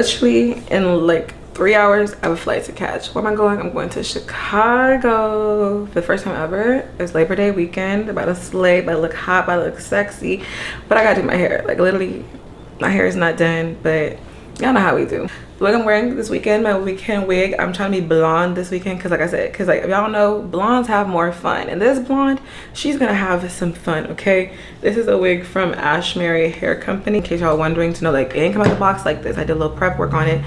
literally in like 3 hours I have a flight to catch. Where am I going? I'm going to Chicago for the first time ever. It's Labor Day weekend. About to slay, about to look hot, about to look sexy, but I gotta do my hair. Like literally my hair is not done, but y'all know how we do. The wig I'm wearing this weekend, my weekend wig, I'm trying to be blonde this weekend because like I said, because like y'all know, blondes have more fun, and this blonde, she's gonna have some fun. Okay, this is a wig from Ashimary Hair Company, in case y'all wondering, to know like it ain't come out the box like this. I did a little prep work on it.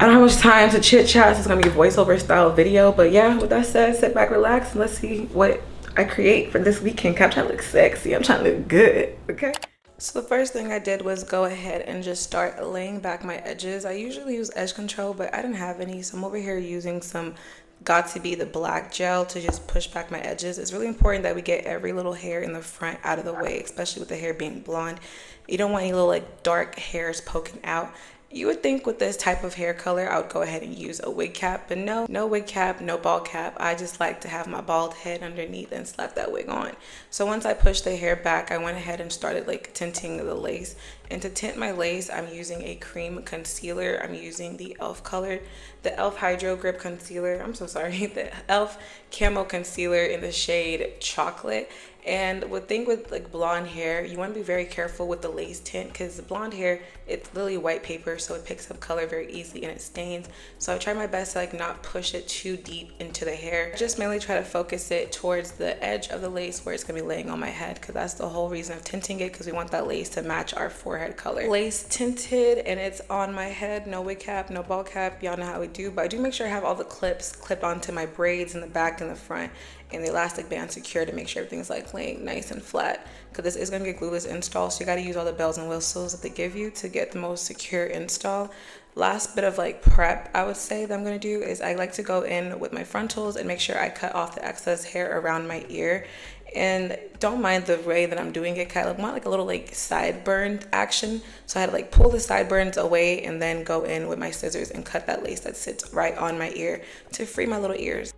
I don't have much time to chit chat, so it's gonna be a voiceover style video. But yeah, with that said, sit back, relax, and let's see what I create for this weekend. I'm trying to look sexy, I'm trying to look good. Okay, so the first thing I did was go ahead and just start laying back my edges. I usually use edge control, but I didn't have any, so I'm over here using some Got To Be the black gel to just push back my edges. It's really important that we get every little hair in the front out of the way, especially with the hair being blonde. You don't want any little like dark hairs poking out. You would think with this type of hair color, I would go ahead and use a wig cap, but no wig cap, no bald cap. I just like to have my bald head underneath and slap that wig on. So once I pushed the hair back, I went ahead and started like tinting the lace. And to tint my lace, I'm using a cream concealer. I'm using the the e.l.f. Hydro Grip Concealer. I'm so sorry, the e.l.f. Camo Concealer in the shade Chocolate. And with like blonde hair, you want to be very careful with the lace tint, because the blonde hair, it's literally white paper, so it picks up color very easily and it stains. So I try my best to like not push it too deep into the hair. I just mainly try to focus it towards the edge of the lace where it's gonna be laying on my head, because that's the whole reason of tinting it, because we want that lace to match our forehead color. Lace tinted and it's on my head, no wig cap, no ball cap. Y'all know how we do, but I do make sure I have all the clips clipped onto my braids in the back and the front, and the elastic band secure to make sure everything's like laying nice and flat, because this is going to be a glueless install, so you got to use all the bells and whistles that they give you to get the most secure install. Last bit of like prep I would say that I'm going to do is I like to go in with my frontals and make sure I cut off the excess hair around my ear. And don't mind the way that I'm doing it, kind of want like a little like sideburn action. So I had to like pull the sideburns away and then go in with my scissors and cut that lace that sits right on my ear to free my little ears.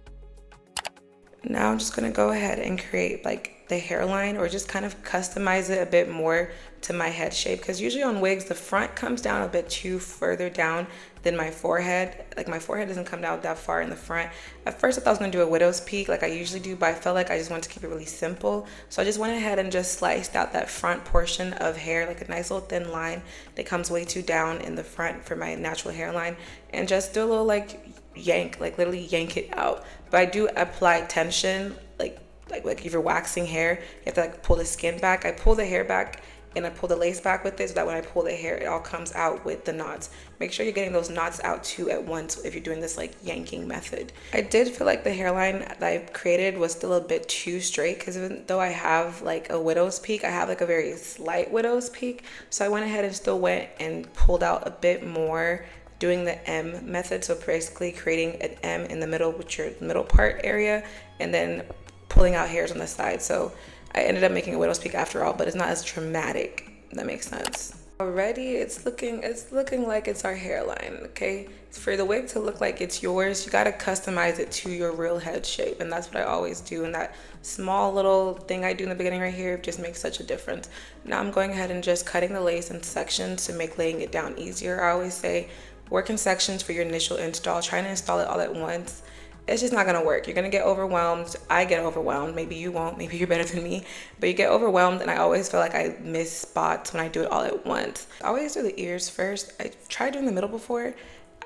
Now I'm just gonna go ahead and create like the hairline, or just kind of customize it a bit more to my head shape, because usually on wigs the front comes down a bit too further down than my forehead. Like my forehead doesn't come down that far in the front. At first I thought I was gonna do a widow's peak like I usually do, but I felt like I just wanted to keep it really simple. So I just went ahead and just sliced out that front portion of hair, like a nice little thin line that comes way too down in the front for my natural hairline, and just do a little like yank, like literally yank it out. But I do apply tension, like if you're waxing hair, you have to like pull the skin back. I pull the hair back and I pull the lace back with it, so that when I pull the hair, it all comes out with the knots. Make sure you're getting those knots out too at once if you're doing this like yanking method. I did feel like the hairline that I created was still a bit too straight, because even though I have like a widow's peak, I have like a very slight widow's peak. So I went ahead and still went and pulled out a bit more, doing the M method, so basically creating an M in the middle with your middle part area, and then pulling out hairs on the side. So I ended up making a widow's peak after all, but it's not as dramatic, if that makes sense. Already it's looking like it's our hairline. Okay, for the wig to look like it's yours, you got to customize it to your real head shape, and that's what I always do. And that small little thing I do in the beginning right here just makes such a difference. Now I'm going ahead and just cutting the lace in sections to make laying it down easier. I always say work in sections for your initial install. Trying to install it all at once, it's just not gonna work. You're gonna get overwhelmed. I get overwhelmed. Maybe you won't. Maybe you're better than me, but you get overwhelmed, and I always feel like I miss spots when I do it all at once. I always do the ears first. I tried doing the middle before.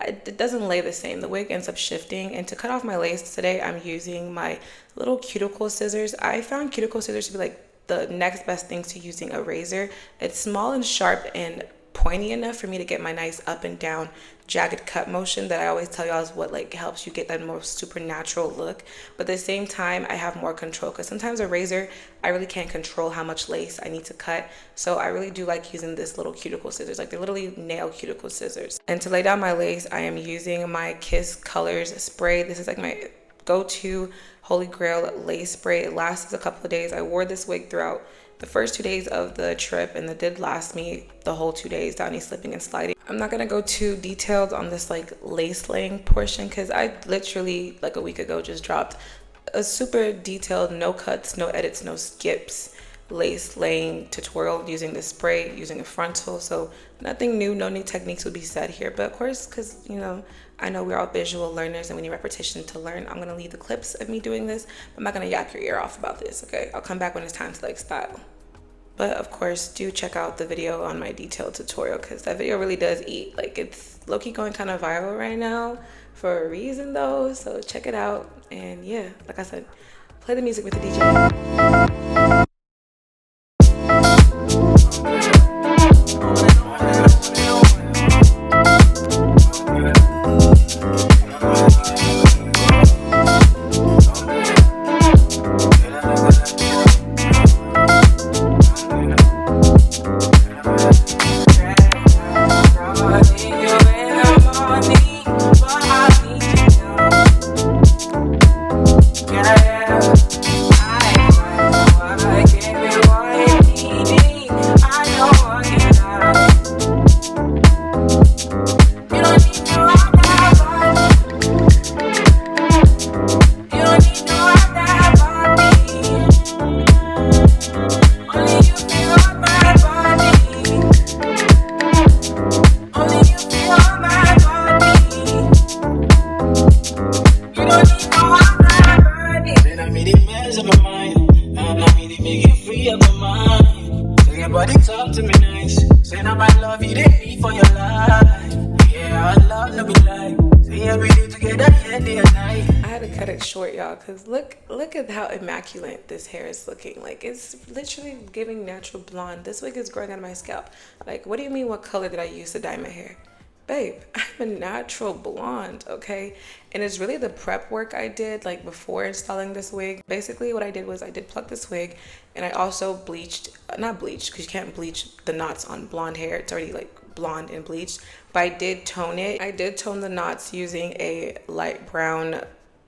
It doesn't lay the same. The wig ends up shifting. And to cut off my lace today, I'm using my little cuticle scissors. I found cuticle scissors to be like the next best thing to using a razor. It's small and sharp and pointy enough for me to get my nice up and down jagged cut motion that I always tell y'all is what like helps you get that more supernatural look. But at the same time, I have more control, because sometimes a razor, I really can't control how much lace I need to cut. So I really do like using this little cuticle scissors, like they're literally nail cuticle scissors. And to lay down my lace, I am using my Kiss Colors spray. This is like my go-to holy grail lace spray. It lasts a couple of days. I wore this wig throughout the first 2 days of the trip, and it did last me the whole 2 days without any slipping and sliding. I'm not gonna go too detailed on this like lace laying portion, because I literally like a week ago just dropped a super detailed, no cuts, no edits, no skips lace laying tutorial using the spray, using a frontal. So nothing new, no new techniques would be said here. But of course, because you know, I know we're all visual learners and we need repetition to learn, I'm gonna leave the clips of me doing this. I'm not gonna yap your ear off about this, okay? I'll come back when it's time to like style. But of course, do check out the video on my detailed tutorial, because that video really does eat. Like, it's low-key going kind of viral right now for a reason though. So check it out. And yeah, like I said, play the music with the DJ. Short, y'all, because look at how immaculate this hair is looking. Like, it's literally giving natural blonde. This wig is growing out of my scalp. Like, what do you mean, what color did I use to dye my hair? Babe, I'm a natural blonde, okay? And it's really the prep work I did like before installing this wig. Basically what I did was I did pluck this wig, and I also bleached, not bleached because you can't bleach the knots on blonde hair, it's already like blonde and bleached, but I did tone it. I did tone the knots using a light brown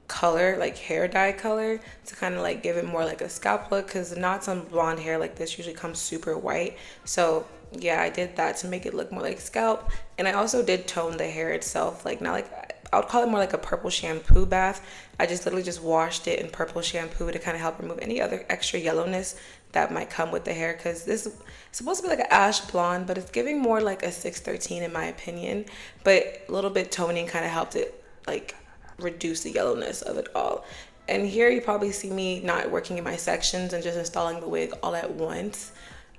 color, like hair dye color, to kind of like give it more like a scalp look, because the knots on blonde hair like this usually come super white. So yeah, I did that to make it look more like scalp. And I also did tone the hair itself, like not like, I would call it more like a purple shampoo bath. I just literally just washed it in purple shampoo to kind of help remove any other extra yellowness that might come with the hair, because this is supposed to be like an ash blonde, but it's giving more like a 613 in my opinion. But a little bit toning kind of helped it like reduce the yellowness of it all. And here you probably see me not working in my sections and just installing the wig all at once.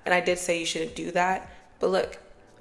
And I did say you shouldn't do that, but look,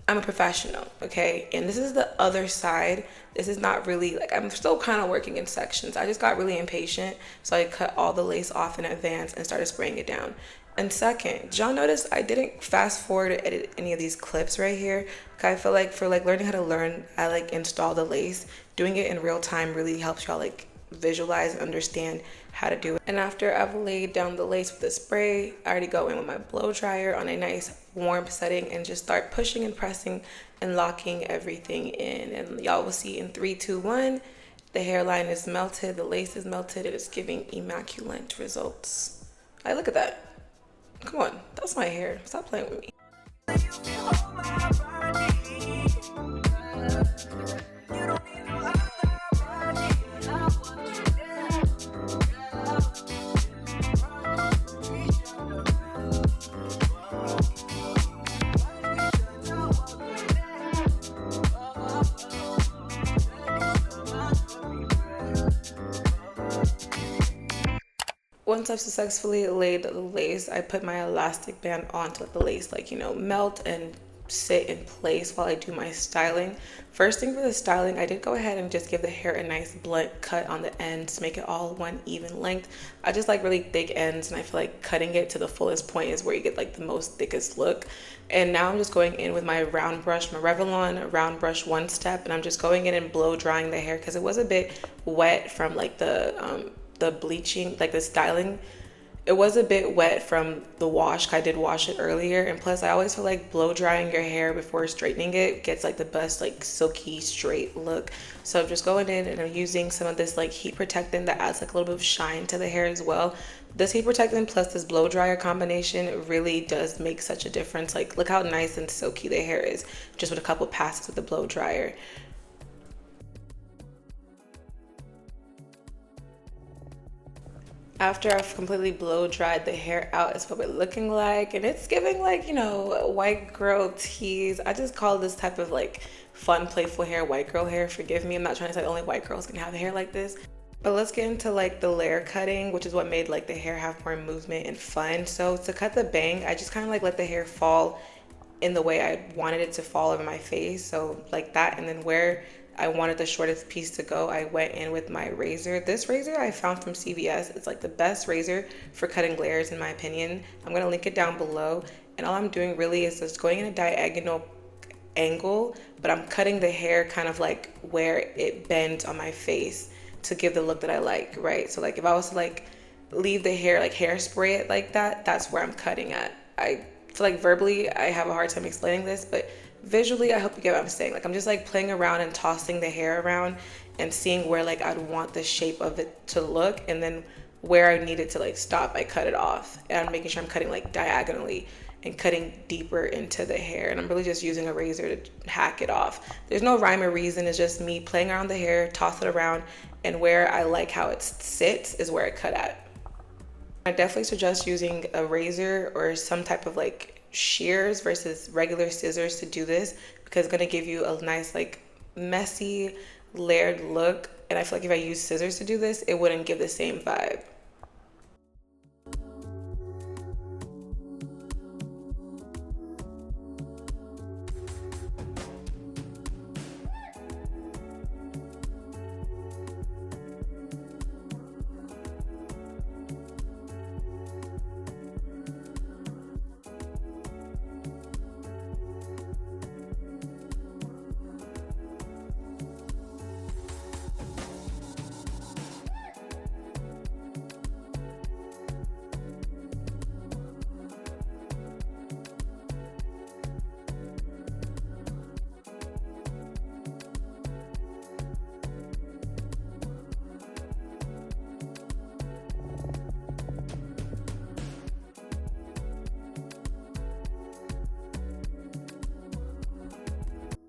I'm a professional, okay? And this is the other side. This is not really like, I'm still kind of working in sections. I just got really impatient, so I cut all the lace off in advance and started spraying it down. And second, did y'all notice I didn't fast forward or edit any of these clips right here? I feel like for like learning how to learn, I like install the lace. Doing it in real time really helps y'all like visualize and understand how to do it. And after I've laid down the lace with the spray, I already go in with my blow dryer on a nice warm setting and just start pushing and pressing and locking everything in. And y'all will see in 3, 2, 1, the hairline is melted, the lace is melted, it is giving immaculate results. Like, look at that. Come on, that's my hair. Stop playing with me. Once I've successfully laid the lace, I put my elastic band on to let the lace like, you know, melt and sit in place while I do my styling. First thing for the styling, I did go ahead and just give the hair a nice blunt cut on the ends to make it all one even length. I just like really thick ends, and I feel like cutting it to the fullest point is where you get like the most thickest look. And now I'm just going in with my round brush, my Revlon round brush one step, and I'm just going in and blow drying the hair because it was a bit wet from like the bleaching, like the styling. It was a bit wet from the wash. I did wash it earlier, and plus I always feel like blow drying your hair before straightening it gets like the best like silky straight look. So I'm just going in and I'm using some of this like heat protectant that adds like a little bit of shine to the hair as well. This heat protectant plus this blow dryer combination really does make such a difference. Like, look how nice and silky the hair is just with a couple passes with the blow dryer. After I've completely blow dried the hair out, it's what it's looking like, and it's giving like, you know, white girl tease. I just call this type of like fun, playful hair white girl hair. Forgive me, I'm not trying to say only white girls can have hair like this. But let's get into like the layer cutting, which is what made like the hair have more movement and fun. So to cut the bang, I just kind of like let the hair fall in the way I wanted it to fall over my face. So like that, and then where I wanted the shortest piece to go, I went in with my razor. This razor I found from CVS. It's like the best razor for cutting layers in my opinion. I'm gonna link it down below. And all I'm doing really is just going in a diagonal angle, but I'm cutting the hair kind of like where it bends on my face to give the look that I like, right? So like if I was to like leave the hair, like hairspray it like that, that's where I'm cutting at. I feel like verbally I have a hard time explaining this, but visually I hope you get what I'm saying. Like I'm just like playing around and tossing the hair around and seeing where like I'd want the shape of it to look, and then where I need it to like stop, I cut it off. And I'm making sure I'm cutting like diagonally and cutting deeper into the hair. And I'm really just using a razor to hack it off. There's no rhyme or reason. It's just me playing around the hair, toss it around, and where I like how it sits is where I cut at. I definitely suggest using a razor or some type of like shears versus regular scissors to do this, because it's gonna give you a nice like messy layered look. And I feel like if I use scissors to do this, it wouldn't give the same vibe.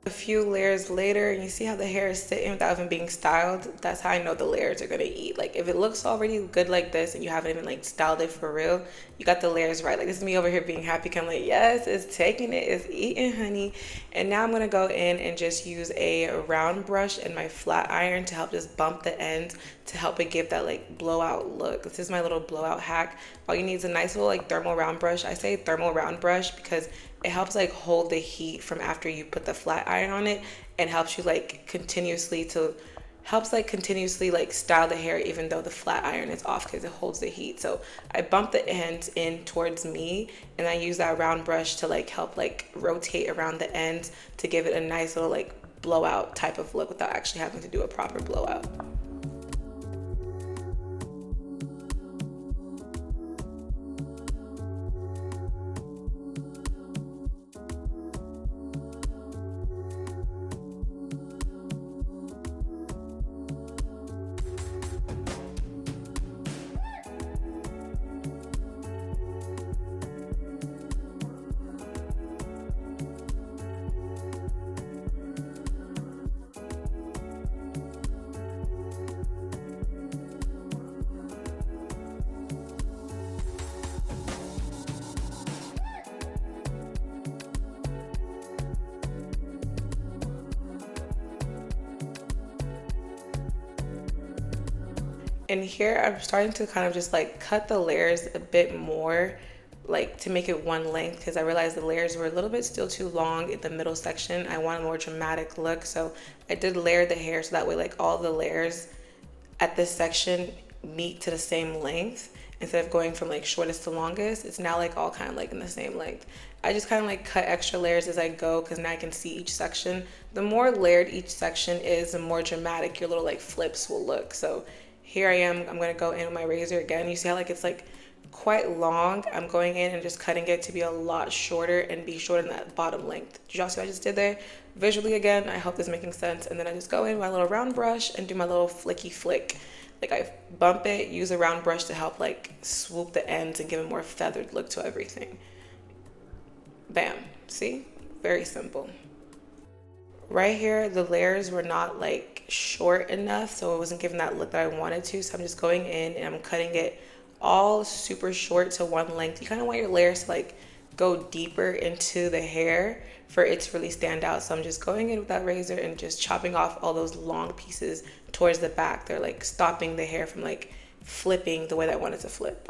A few layers later, and you see how the hair is sitting without even being styled. That's how I know the layers are gonna eat. Like if it looks already good like this and you haven't even like styled it for real, you got the layers right. Like this is me over here being happy, kind of like, yes, it's taking it, it's eating, honey. And now I'm gonna go in and just use a round brush and my flat iron to help just bump the ends to help it give that like blowout look. This is my little blowout hack. All you need is a nice little like thermal round brush. I say thermal round brush because it helps like hold the heat from after you put the flat iron on it, and helps you like continuously like style the hair even though the flat iron is off, because it holds the heat. So I bump the ends in towards me, and I use that round brush to like help like rotate around the ends to give it a nice little like blowout type of look without actually having to do a proper blowout. And here I'm starting to kind of just like cut the layers a bit more, like to make it one length, because I realized the layers were a little bit still too long in the middle section. I want a more dramatic look, so I did layer the hair so that way like all the layers at this section meet to the same length. Instead of going from like shortest to longest, it's now like all kind of like in the same length. I just kind of like cut extra layers as I go, because now I can see each section. The more layered each section is, the more dramatic your little like flips will look. So here I am, I'm gonna go in with my razor again. You see how like it's like quite long. I'm going in and just cutting it to be a lot shorter and be shorter than that bottom length. Did y'all see what I just did there? Visually again, I hope this is making sense. And then I just go in with my little round brush and do my little flicky flick. Like I bump it, use a round brush to help like swoop the ends and give a more feathered look to everything. Bam, see? Very simple. Right here, the layers were not like short enough, so it wasn't giving that look that I wanted to. So I'm just going in and I'm cutting it all super short to one length. You kind of want your layers to like go deeper into the hair for it to really stand out. So I'm just going in with that razor and just chopping off all those long pieces towards the back. They're like stopping the hair from like flipping the way that I want it to flip.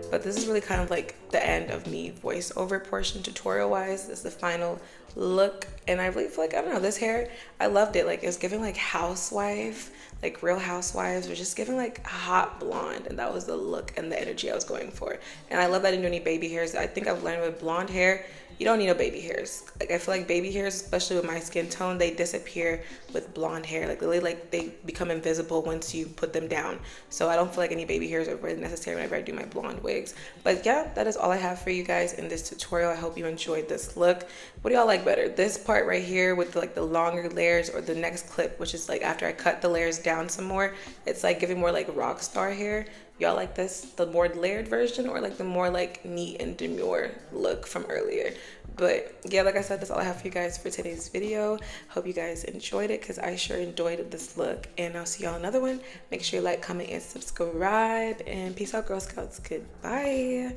But this is really kind of like the end of me voiceover portion tutorial wise. This is the final look, and I really feel like, I don't know, this hair, I loved it. Like it was giving like housewife, like Real Housewives, or just giving like hot blonde, and that was the look and the energy I was going for. And I love that I didn't do any baby hairs. I think I've learned with blonde hair, you don't need no baby hairs. Like I feel like baby hairs, especially with my skin tone, they disappear with blonde hair. Like literally, like they become invisible once you put them down. So I don't feel like any baby hairs are really necessary whenever I do my blonde wigs. But yeah, that is all I have for you guys in this tutorial. I hope you enjoyed this look. What do y'all like better? This part right here with like the longer layers, or the next clip, which is like after I cut the layers down some more, it's like giving more like rock star hair. Y'all like this, the more layered version, or like the more like neat and demure look from earlier? But yeah, like I said, that's all I have for you guys for today's video. Hope you guys enjoyed it, because I sure enjoyed this look. And I'll see y'all in another one. Make sure you like, comment, and subscribe. And peace out, Girl Scouts. Goodbye.